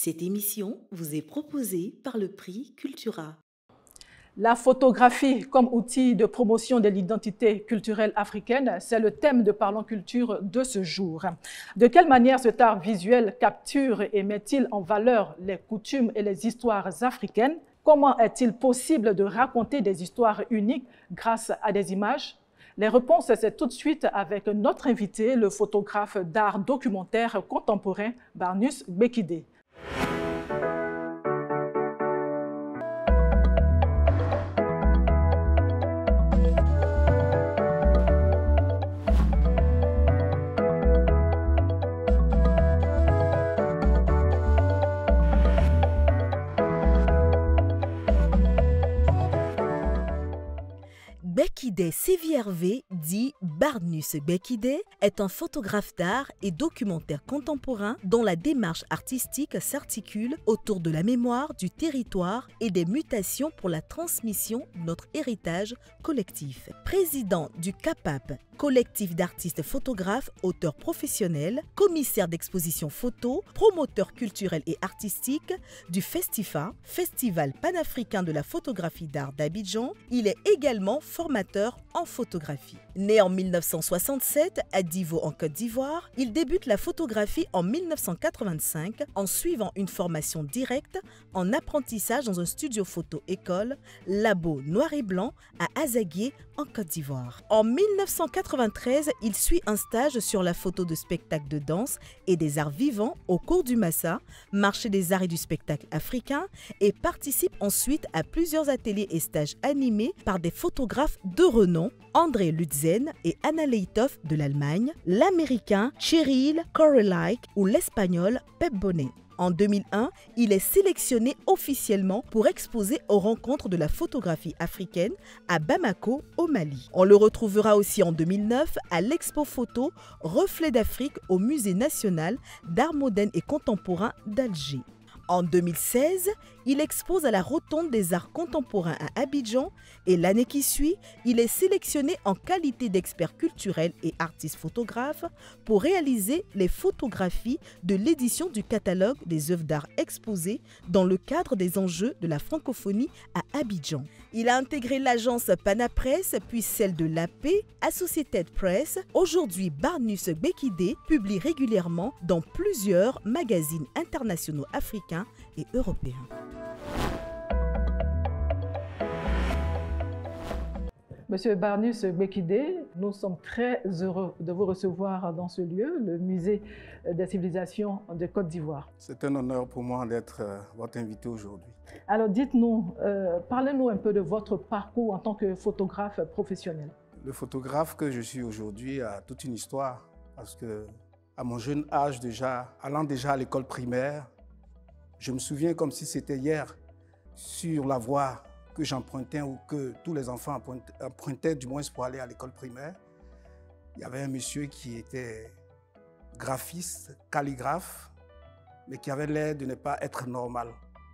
Cette émission vous est proposée par le prix Cultura. La photographie comme outil de promotion de l'identité culturelle africaine, c'est le thème de Parlons Culture de ce jour. De quelle manière cet art visuel capture et met-il en valeur les coutumes et les histoires africaines? Comment est-il possible de raconter des histoires uniques grâce à des images? Les réponses, c'est tout de suite avec notre invité, le photographe d'art documentaire contemporain Barnus Gbekidé. Gbekidé CVRV, dit Barnus Gbekidé, est un photographe d'art et documentaire contemporain dont la démarche artistique s'articule autour de la mémoire, du territoire et des mutations pour la transmission de notre héritage collectif. Président du CAPAP, collectif d'artistes photographes, auteurs professionnels, commissaire d'exposition photo, promoteur culturel et artistique du FESTIFA, Festival panafricain de la photographie d'art d'Abidjan, il est également formateur en photographie. Né en 1967 à Divo en Côte d'Ivoire, il débute la photographie en 1985 en suivant une formation directe en apprentissage dans un studio photo-école, Labo Noir et Blanc à Azaguié en Côte d'Ivoire. En 1993, il suit un stage sur la photo de spectacles de danse et des arts vivants au cours du Massa, marché des arts et du spectacle africain, et participe ensuite à plusieurs ateliers et stages animés par des photographes de renom, André Lutzen et Anna Leithoff de l'Allemagne, l'américain Cheryl Correlike ou l'espagnol Pep Bonet. En 2001, il est sélectionné officiellement pour exposer aux rencontres de la photographie africaine à Bamako, au Mali. On le retrouvera aussi en 2009 à l'Expo Photo Reflets d'Afrique au Musée national d'art moderne et contemporain d'Alger. En 2016, il expose à la Rotonde des Arts Contemporains à Abidjan et l'année qui suit, il est sélectionné en qualité d'expert culturel et artiste photographe pour réaliser les photographies de l'édition du catalogue des œuvres d'art exposées dans le cadre des enjeux de la francophonie à Abidjan. Il a intégré l'agence Panapress puis celle de l'AP, Associated Press. Aujourd'hui, Barnus Gbekidé publie régulièrement dans plusieurs magazines internationaux africains et européens. Monsieur Barnus Gbekidé, nous sommes très heureux de vous recevoir dans ce lieu, le Musée des civilisations de Côte d'Ivoire. C'est un honneur pour moi d'être votre invité aujourd'hui. Alors dites-nous, parlez-nous un peu de votre parcours en tant que photographe professionnel. Le photographe que je suis aujourd'hui a toute une histoire parce que à mon jeune âge allant déjà à l'école primaire, je me souviens comme si c'était hier, sur la voie que j'empruntais ou que tous les enfants empruntaient du moins pour aller à l'école primaire. Il y avait un monsieur qui était graphiste, calligraphe, mais qui avait l'air de ne pas être normal.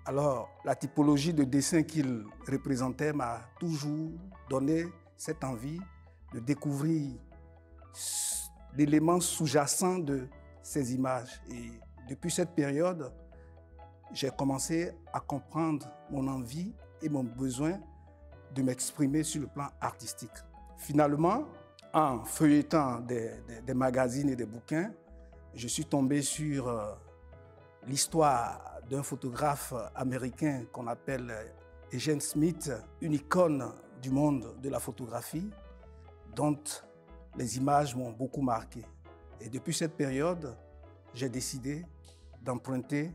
Alors, la typologie de dessin qu'il représentait m'a toujours donné cette envie de découvrir l'élément sous-jacent de ces images. Et depuis cette période, j'ai commencé à comprendre mon envie et mon besoin de m'exprimer sur le plan artistique. Finalement, en feuilletant des magazines et des bouquins, je suis tombé sur l'histoire d'un photographe américain qu'on appelle Eugene Smith, une icône du monde de la photographie, dont les images m'ont beaucoup marqué. Et depuis cette période, j'ai décidé d'emprunter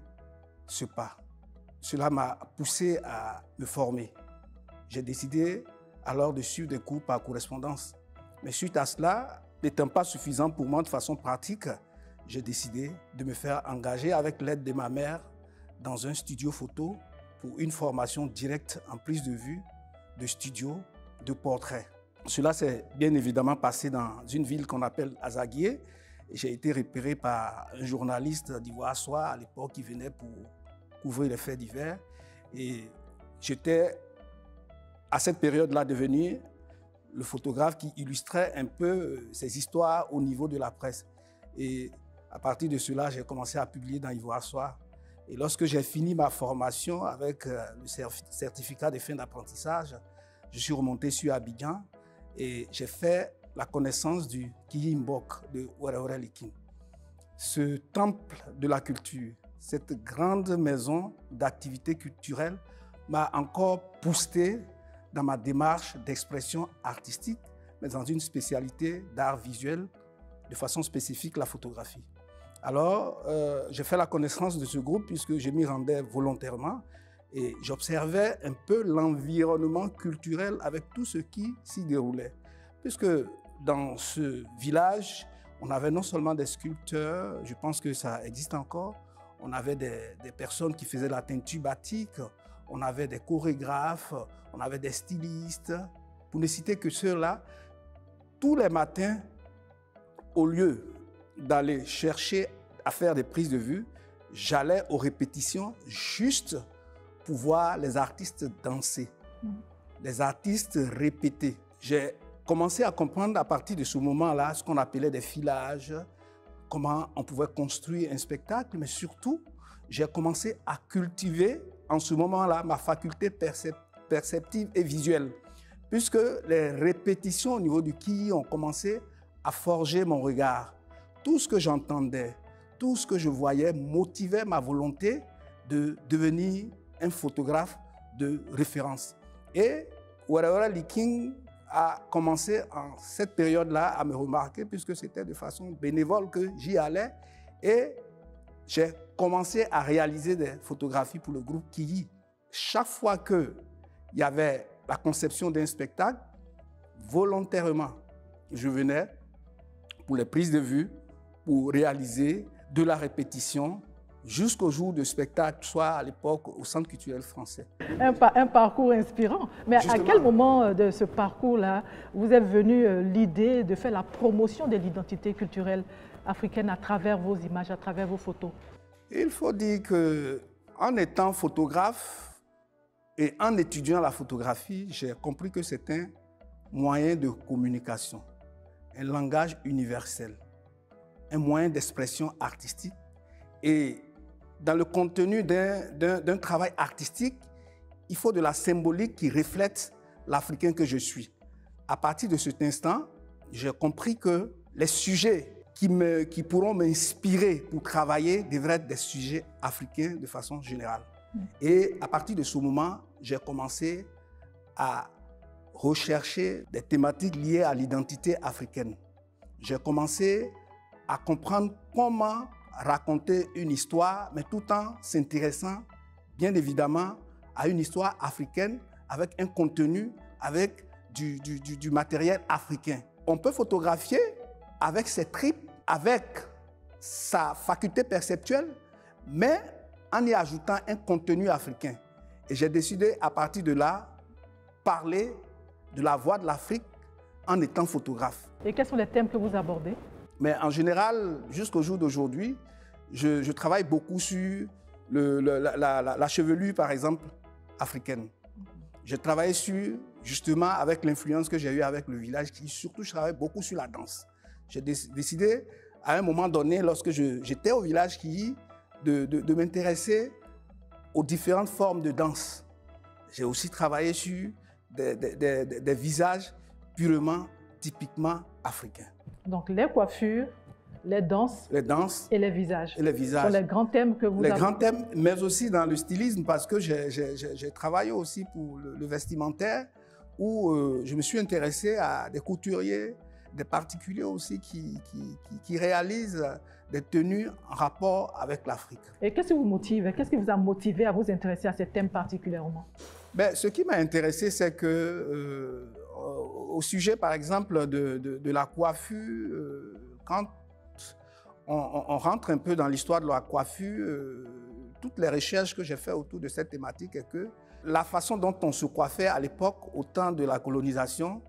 ce pas. Cela m'a poussé à me former. J'ai décidé alors de suivre des cours par correspondance. Mais suite à cela, n'étant pas suffisant pour moi de façon pratique, j'ai décidé de me faire engager avec l'aide de ma mère dans un studio photo pour une formation directe en prise de vue de studio de portrait. Cela s'est bien évidemment passé dans une ville qu'on appelle Azaguié. J'ai été repéré par un journaliste d'Ivoire Soir à l'époque qui venait pour couvrir les faits divers. Et j'étais à cette période-là devenu le photographe qui illustrait un peu ces histoires au niveau de la presse. Et à partir de cela, j'ai commencé à publier dans Ivoire Soir Et lorsque j'ai fini ma formation avec le certificat de fin d'apprentissage, je suis remonté sur Abidjan et j'ai fait la connaissance du Kiyi Mbok de Ouéréoué Liking. Ce temple de la culture, cette grande maison d'activités culturelles m'a encore boosté dans ma démarche d'expression artistique, mais dans une spécialité d'art visuel, de façon spécifique la photographie. Alors, j'ai fait la connaissance de ce groupe puisque je m'y rendais volontairement et j'observais un peu l'environnement culturel avec tout ce qui s'y déroulait. Puisque dans ce village, on avait non seulement des sculpteurs, je pense que ça existe encore, on avait des personnes qui faisaient la teinture batik, on avait des chorégraphes, on avait des stylistes, pour ne citer que ceux-là. Tous les matins, au lieu d'aller chercher à faire des prises de vue, j'allais aux répétitions juste pour voir les artistes danser, les artistes répéter. J'ai commencé à comprendre à partir de ce moment-là ce qu'on appelait des filages, comment on pouvait construire un spectacle, mais surtout, j'ai commencé à cultiver en ce moment-là ma faculté perceptive et visuelle, puisque les répétitions au niveau du Kiyi ont commencé à forger mon regard. Tout ce que j'entendais, tout ce que je voyais motivait ma volonté de devenir un photographe de référence. Et Ouéréoué Liking a commencé en cette période-là à me remarquer puisque c'était de façon bénévole que j'y allais et j'ai commencé à réaliser des photographies pour le groupe Kiyi. Chaque fois qu'il y avait la conception d'un spectacle, volontairement, je venais pour les prises de vue, pour réaliser de la répétition jusqu'au jour du spectacle, soit à l'époque au Centre culturel français. Un parcours inspirant. Mais justement, à quel moment de ce parcours-là vous est venue l'idée de faire la promotion de l'identité culturelle africaine à travers vos images, à travers vos photos? Il faut dire qu'en étant photographe et en étudiant la photographie, j'ai compris que c'est un moyen de communication, un langage universel, un moyen d'expression artistique. Et dans le contenu d'un travail artistique, il faut de la symbolique qui reflète l'Africain que je suis. À partir de cet instant, j'ai compris que les sujets qui pourront m'inspirer pour travailler devraient être des sujets africains de façon générale. Et à partir de ce moment, j'ai commencé à rechercher des thématiques liées à l'identité africaine. J'ai commencé à comprendre comment raconter une histoire, mais tout en s'intéressant, bien évidemment, à une histoire africaine avec un contenu, avec du matériel africain. On peut photographier avec ses tripes, avec sa faculté perceptuelle, mais en y ajoutant un contenu africain. Et j'ai décidé, à partir de là, parler de la voix de l'Afrique en étant photographe. Et quels sont les thèmes que vous abordez? Mais en général, jusqu'au jour d'aujourd'hui, je travaille beaucoup sur la chevelure, par exemple, africaine. Je travaille sur, justement, avec l'influence que j'ai eue avec le village, surtout je travaille beaucoup sur la danse. J'ai décidé, à un moment donné, lorsque j'étais au village Kiyi, de m'intéresser aux différentes formes de danse. J'ai aussi travaillé sur des visages purement, typiquement africains. Donc les coiffures, les danses et les visages. Et les visages. Ce sont les grands thèmes que vous avez. Les grands thèmes, mais aussi dans le stylisme, parce que j'ai travaillé aussi pour le vestimentaire, où je me suis intéressé à des couturiers, des particuliers aussi qui réalisent des tenues en rapport avec l'Afrique. Et qu'est-ce qui vous motive? Qu'est-ce qui vous a motivé à vous intéresser à ces thèmes particulièrement? Ben, ce qui m'a intéressé, c'est que au sujet, par exemple, de la coiffure, quand on rentre un peu dans l'histoire de la coiffure, toutes les recherches que j'ai faites autour de cette thématique est que la façon dont on se coiffait à l'époque, au temps de la colonisation,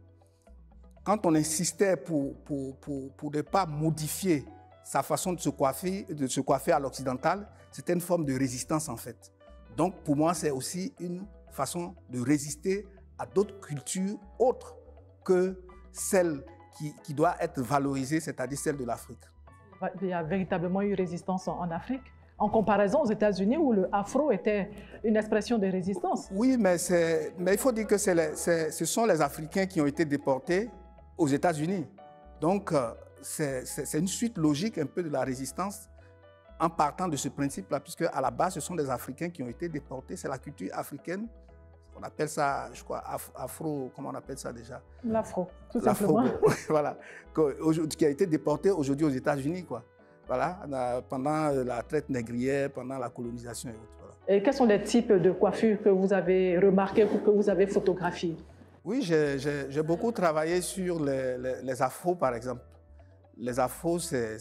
quand on insistait pour ne pas modifier sa façon de se coiffer à l'occidental, c'était une forme de résistance en fait. Donc pour moi, c'est aussi une façon de résister à d'autres cultures autres que celle qui doit être valorisée, c'est-à-dire celle de l'Afrique. Il y a véritablement eu résistance en Afrique? en comparaison aux États-Unis où le afro était une expression de résistance. Oui, mais il faut dire que ce sont les Africains qui ont été déportés aux États-Unis. Donc, c'est une suite logique un peu de la résistance en partant de ce principe-là, puisque à la base, ce sont des Africains qui ont été déportés. C'est la culture africaine. On appelle ça, je crois, afro, comment on appelle ça déjà? L'afro, tout simplement. Voilà, qui a été déporté aujourd'hui aux États-Unis, quoi. Voilà, pendant la traite négrière, pendant la colonisation et autres. Voilà. Et quels sont les types de coiffures que vous avez remarqués ou que vous avez photographiés? Oui, j'ai beaucoup travaillé sur les afros, par exemple. Les afros, c'est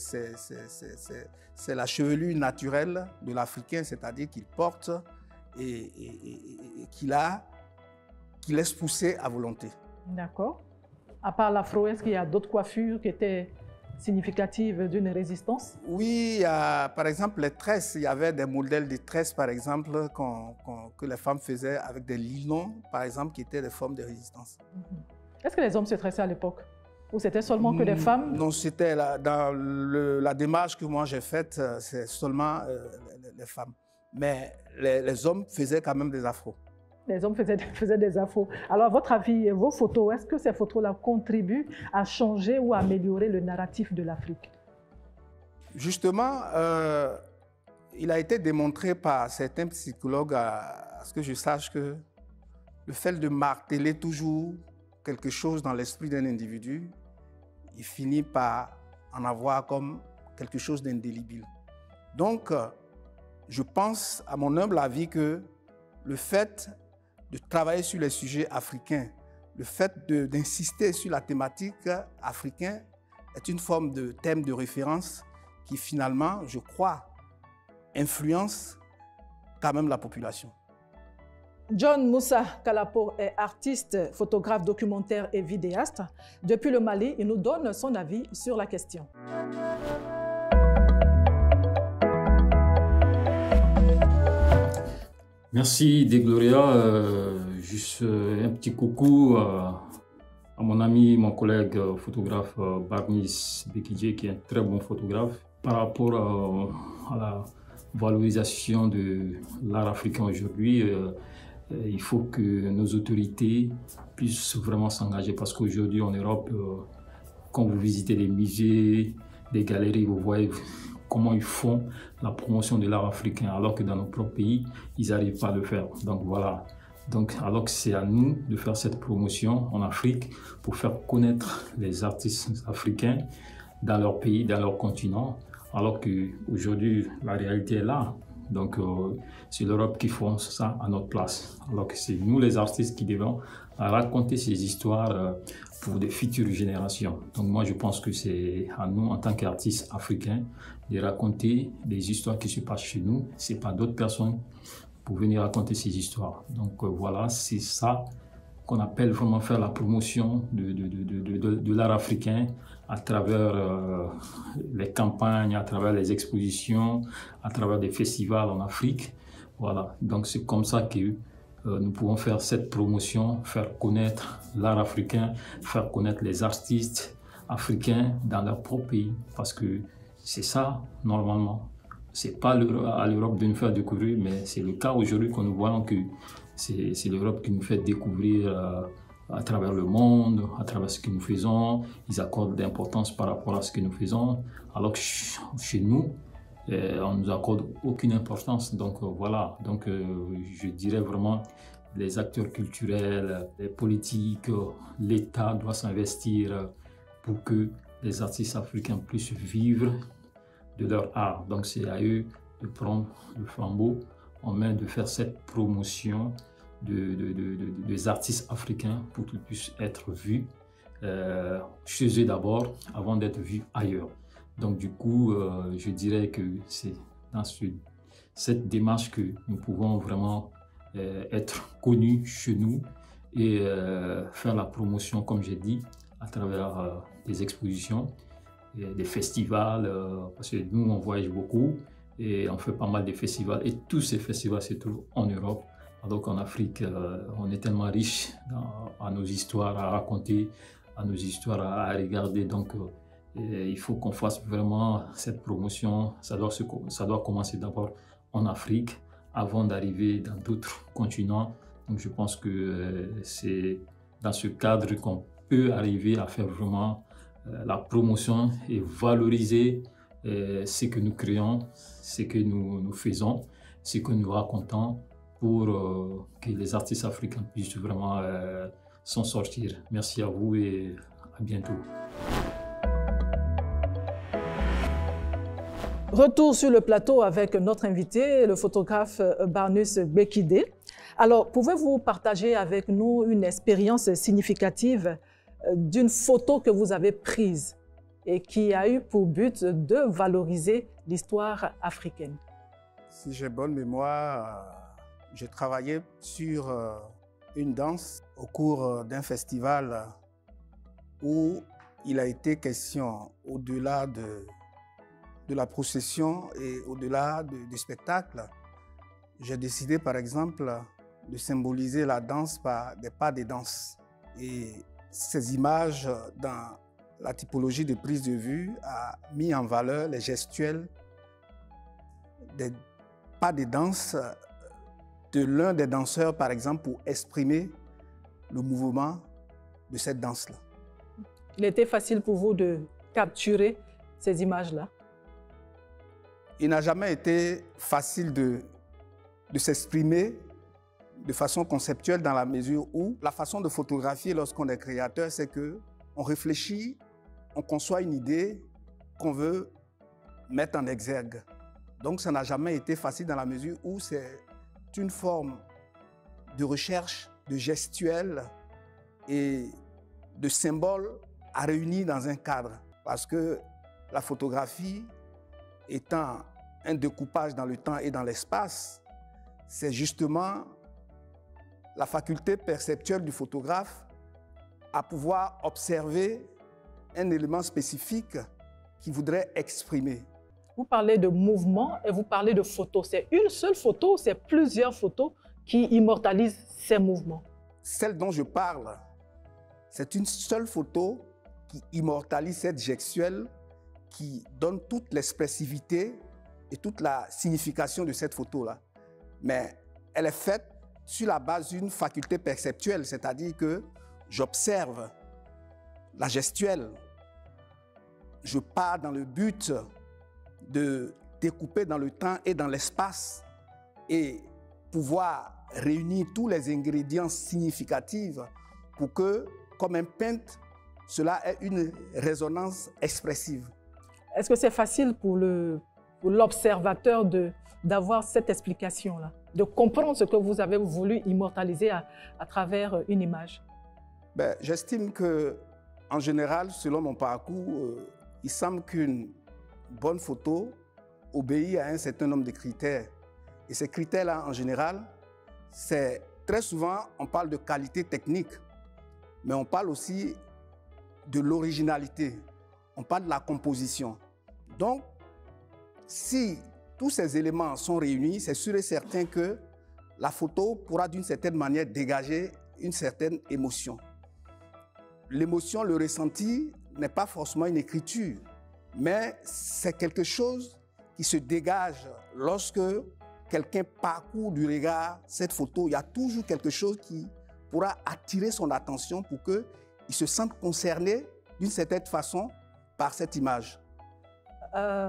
la chevelure naturelle de l'Africain, c'est-à-dire qu'il porte et qu'il laisse pousser à volonté. D'accord. À part l'afro, est-ce qu'il y a d'autres coiffures qui étaient significatives d'une résistance? Oui, par exemple les tresses. Il y avait des modèles de tresses, par exemple, que les femmes faisaient avec des linons, par exemple, qui étaient des formes de résistance. Est-ce que les hommes se tressaient à l'époque? Ou c'était seulement que des femmes? Non, c'était dans la démarche que moi j'ai faite, c'est seulement les femmes. Mais les hommes faisaient quand même des afros. Les hommes faisaient des afros. Alors, à votre avis, vos photos, est-ce que ces photos-là contribuent à changer ou à améliorer le narratif de l'Afrique? Justement, il a été démontré par certains psychologues, à ce que je sache, que le fait de marteler toujours quelque chose dans l'esprit d'un individu, il finit par en avoir comme quelque chose d'indélébile. Donc, je pense, à mon humble avis, que le fait de travailler sur les sujets africains, le fait d'insister sur la thématique africaine est une forme de thème de référence qui finalement, je crois, influence quand même la population. John Moussa Kalapo est artiste, photographe, documentaire et vidéaste. Depuis le Mali, il nous donne son avis sur la question. Merci Degloria. Juste un petit coucou à mon ami, mon collègue photographe Barnis Bekidje, qui est un très bon photographe. Par rapport à la valorisation de l'art africain aujourd'hui, il faut que nos autorités puissent vraiment s'engager parce qu'aujourd'hui en Europe, quand vous visitez les musées, les galeries, vous voyez comment ils font la promotion de l'art africain alors que dans nos propres pays, ils n'arrivent pas à le faire. Donc voilà. Donc, alors que c'est à nous de faire cette promotion en Afrique pour faire connaître les artistes africains dans leur pays, dans leur continent, alors qu'aujourd'hui, la réalité est là. Donc, c'est l'Europe qui font ça à notre place. Alors que c'est nous, les artistes, qui devons raconter ces histoires pour des futures générations. Donc, moi, je pense que c'est à nous, en tant qu'artistes africains, de raconter des histoires qui se passent chez nous. Ce n'est pas d'autres personnes pour venir raconter ces histoires. Donc, voilà, c'est ça qu'on appelle vraiment faire la promotion de l'art africain à travers les campagnes, à travers les expositions, à travers des festivals en Afrique. Voilà, donc c'est comme ça que nous pouvons faire cette promotion, faire connaître l'art africain, faire connaître les artistes africains dans leur propre pays. Parce que c'est ça, normalement. C'est pas à l'Europe de nous faire découvrir, mais c'est le cas aujourd'hui que nous voyons que c'est l'Europe qui nous fait découvrir à travers le monde, à travers ce que nous faisons. Ils accordent d'importance par rapport à ce que nous faisons, alors que chez nous, on ne nous accorde aucune importance. Donc voilà, donc je dirais vraiment les acteurs culturels, les politiques, l'État doit s'investir pour que les artistes africains puissent vivre de leur art. Donc c'est à eux de prendre le flambeau en main, de faire cette promotion des artistes africains pour qu'ils puissent être vus chez eux d'abord, avant d'être vus ailleurs. Donc du coup, je dirais que c'est dans cette démarche que nous pouvons vraiment être connus chez nous et faire la promotion, comme j'ai dit, à travers des expositions, des festivals, parce que nous, on voyage beaucoup et on fait pas mal de festivals. Et tous ces festivals se trouvent en Europe. Alors qu'en Afrique, on est tellement riche à nos histoires à raconter, à nos histoires à regarder. Donc, Et il faut qu'on fasse vraiment cette promotion. Ça doit commencer d'abord en Afrique avant d'arriver dans d'autres continents. Donc je pense que c'est dans ce cadre qu'on peut arriver à faire vraiment la promotion et valoriser ce que nous créons, ce que nous faisons, ce que nous racontons pour que les artistes africains puissent vraiment s'en sortir. Merci à vous et à bientôt. Retour sur le plateau avec notre invité, le photographe Barnus Gbekide. Alors, pouvez-vous partager avec nous une expérience significative d'une photo que vous avez prise et qui a eu pour but de valoriser l'histoire africaine? Si j'ai bonne mémoire, j'ai travaillé sur une danse au cours d'un festival où il a été question, au-delà de la procession et au-delà du spectacle, j'ai décidé par exemple de symboliser la danse par des pas de danse. Et ces images dans la typologie de prise de vue a mis en valeur les gestuels des pas de danse de l'un des danseurs par exemple pour exprimer le mouvement de cette danse-là. Il était facile pour vous de capturer ces images-là? Il n'a jamais été facile de s'exprimer de façon conceptuelle dans la mesure où la façon de photographier lorsqu'on est créateur, c'est qu'on réfléchit, on conçoit une idée qu'on veut mettre en exergue. Donc ça n'a jamais été facile dans la mesure où c'est une forme de recherche, de gestuelle et de symboles à réunir dans un cadre. Parce que la photographie étant un découpage dans le temps et dans l'espace, c'est justement la faculté perceptuelle du photographe à pouvoir observer un élément spécifique qu'il voudrait exprimer. Vous parlez de mouvement et vous parlez de photos. C'est une seule photo ou c'est plusieurs photos qui immortalisent ces mouvements? Celle dont je parle, c'est une seule photo qui immortalise cette gestuelle qui donne toute l'expressivité et toute la signification de cette photo-là. Mais elle est faite sur la base d'une faculté perceptuelle, c'est-à-dire que j'observe la gestuelle. Je pars dans le but de découper dans le temps et dans l'espace et pouvoir réunir tous les ingrédients significatifs pour que, comme un peintre, cela ait une résonance expressive. Est-ce que c'est facile pour l'observateur d'avoir cette explication-là, de comprendre ce que vous avez voulu immortaliser à travers une image? J'estime qu'en général, selon mon parcours, il semble qu'une bonne photo obéit à un certain nombre de critères. Et ces critères-là, en général, c'est très souvent, on parle de qualité technique, mais on parle aussi de l'originalité, on parle de la composition. Donc, si tous ces éléments sont réunis, c'est sûr et certain que la photo pourra d'une certaine manière dégager une certaine émotion. L'émotion, le ressenti n'est pas forcément une écriture, mais c'est quelque chose qui se dégage lorsque quelqu'un parcourt du regard cette photo. Il y a toujours quelque chose qui pourra attirer son attention pour qu'il se sente concerné d'une certaine façon par cette image.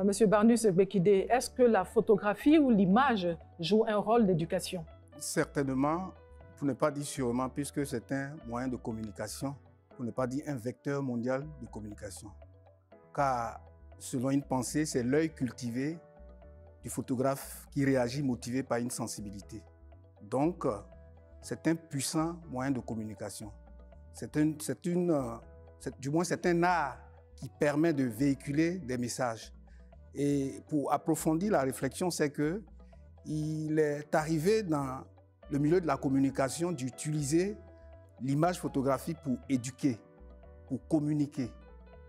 Monsieur Barnus Gbekide, est-ce que la photographie ou l'image joue un rôle d'éducation? Certainement, pour ne pas dire sûrement, puisque c'est un moyen de communication, pour ne pas dire un vecteur mondial de communication. Car, selon une pensée, c'est l'œil cultivé du photographe qui réagit motivé par une sensibilité. Donc, c'est un puissant moyen de communication. Du moins, c'est un art qui permet de véhiculer des messages. Et pour approfondir la réflexion, c'est qu'il est arrivé dans le milieu de la communication d'utiliser l'image photographique pour éduquer, pour communiquer,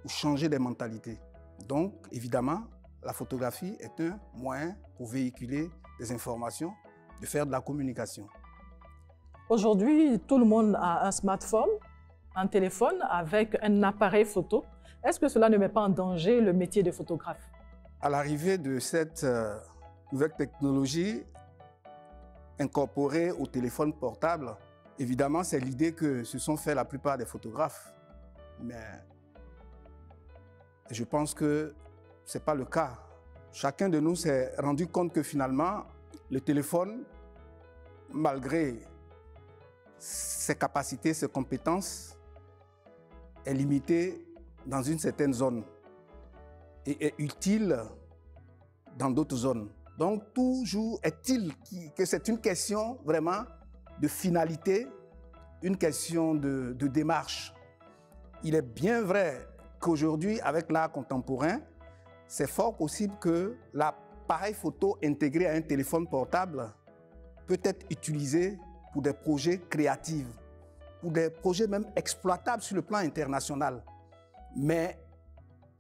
pour changer des mentalités. Donc, évidemment, la photographie est un moyen pour véhiculer des informations, de faire de la communication. Aujourd'hui, tout le monde a un smartphone, un téléphone avec un appareil photo. Est-ce que cela ne met pas en danger le métier de photographe? À l'arrivée de cette nouvelle technologie incorporée au téléphone portable, évidemment, c'est l'idée que se sont fait la plupart des photographes. Mais je pense que ce n'est pas le cas. Chacun de nous s'est rendu compte que finalement, le téléphone, malgré ses capacités, ses compétences, est limité dans une certaine zone et est utile dans d'autres zones. Donc, toujours est-il que c'est une question vraiment de finalité, une question de démarche. Il est bien vrai qu'aujourd'hui, avec l'art contemporain, c'est fort possible que l'appareil photo intégré à un téléphone portable peut être utilisé pour des projets créatifs, pour des projets même exploitables sur le plan international. Mais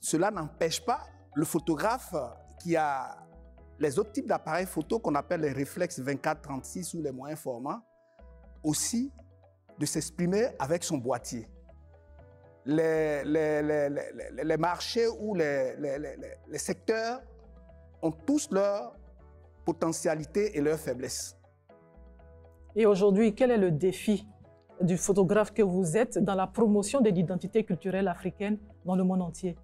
cela n'empêche pas le photographe qui a les autres types d'appareils photo qu'on appelle les réflexes 24-36 ou les moyens formats, aussi de s'exprimer avec son boîtier. Les marchés ou les secteurs ont tous leurs potentialités et leurs faiblesses. Et aujourd'hui, quel est le défi du photographe que vous êtes dans la promotion de l'identité culturelle africaine dans le monde entier?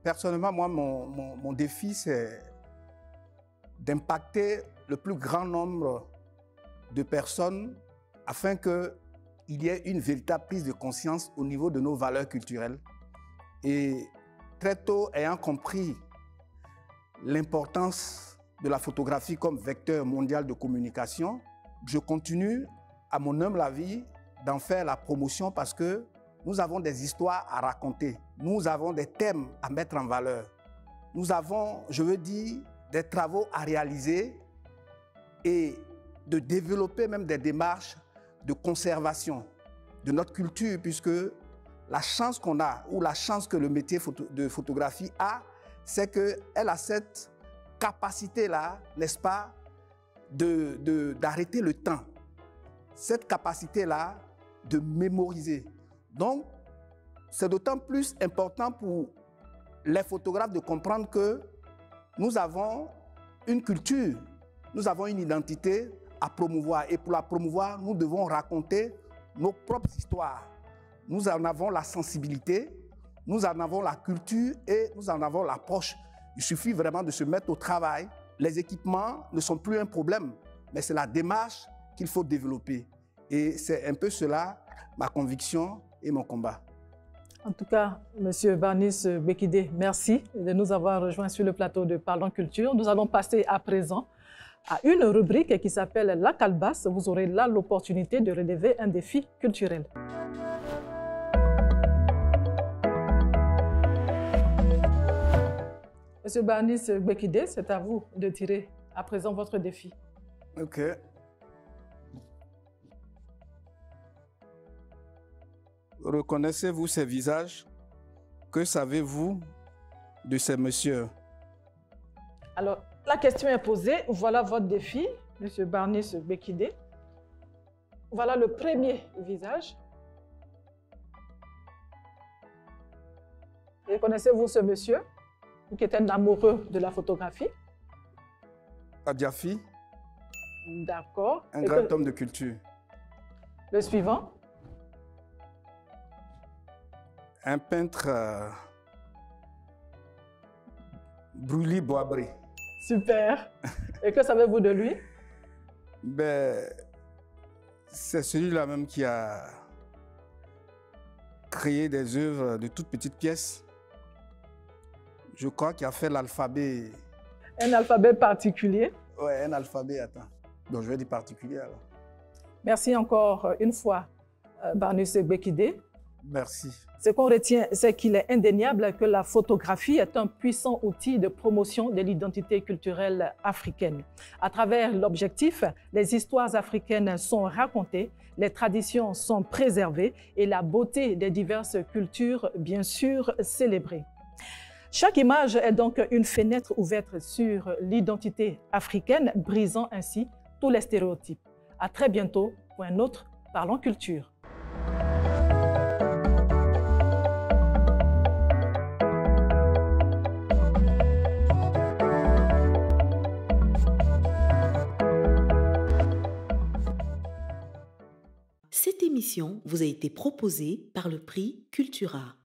Personnellement, moi, mon défi, c'est d'impacter le plus grand nombre de personnes afin qu'il y ait une véritable prise de conscience au niveau de nos valeurs culturelles. Et très tôt, ayant compris l'importance de la photographie comme vecteur mondial de communication, je continue, à mon humble avis, d'en faire la promotion parce que nous avons des histoires à raconter. Nous avons des thèmes à mettre en valeur. Nous avons, je veux dire, des travaux à réaliser et de développer même des démarches de conservation de notre culture, puisque la chance qu'on a, ou la chance que le métier de photographie a, c'est qu'elle a cette capacité-là, n'est-ce pas, d'arrêter le temps. Cette capacité-là de mémoriser. Donc, c'est d'autant plus important pour les photographes de comprendre que nous avons une culture, nous avons une identité à promouvoir. Et pour la promouvoir, nous devons raconter nos propres histoires. Nous en avons la sensibilité, nous en avons la culture et nous en avons l'approche. Il suffit vraiment de se mettre au travail. Les équipements ne sont plus un problème, mais c'est la démarche qu'il faut développer. Et c'est un peu cela, ma conviction et mon combat. En tout cas, M. Barnis Bekidé, merci de nous avoir rejoints sur le plateau de Parlons Culture. Nous allons passer à présent à une rubrique qui s'appelle La Calebasse. Vous aurez là l'opportunité de relever un défi culturel. M. Barnis Bekidé, c'est à vous de tirer à présent votre défi. OK. Reconnaissez-vous ces visages? Que savez-vous de ces messieurs? Alors, la question est posée. Voilà votre défi, M. Barnis Bekidé. Voilà le premier visage. Reconnaissez-vous ce monsieur qui est un amoureux de la photographie? Adiafi. D'accord. Un grand homme de culture. Le suivant? Un peintre Brûli Boabré. Super. Et que savez-vous de lui? C'est celui-là même qui a créé des œuvres de toutes petites pièces. Je crois qu'il a fait l'alphabet. Un alphabet particulier? Oui, un alphabet, attends. Donc je vais dire particulier alors. Merci encore une fois, Barnis Bekidé. Merci. Ce qu'on retient, c'est qu'il est indéniable que la photographie est un puissant outil de promotion de l'identité culturelle africaine. À travers l'objectif, les histoires africaines sont racontées, les traditions sont préservées et la beauté des diverses cultures, bien sûr, célébrée. Chaque image est donc une fenêtre ouverte sur l'identité africaine, brisant ainsi tous les stéréotypes. À très bientôt pour un autre Parlons Culture. Cette émission vous a été proposée par le prix Cultura.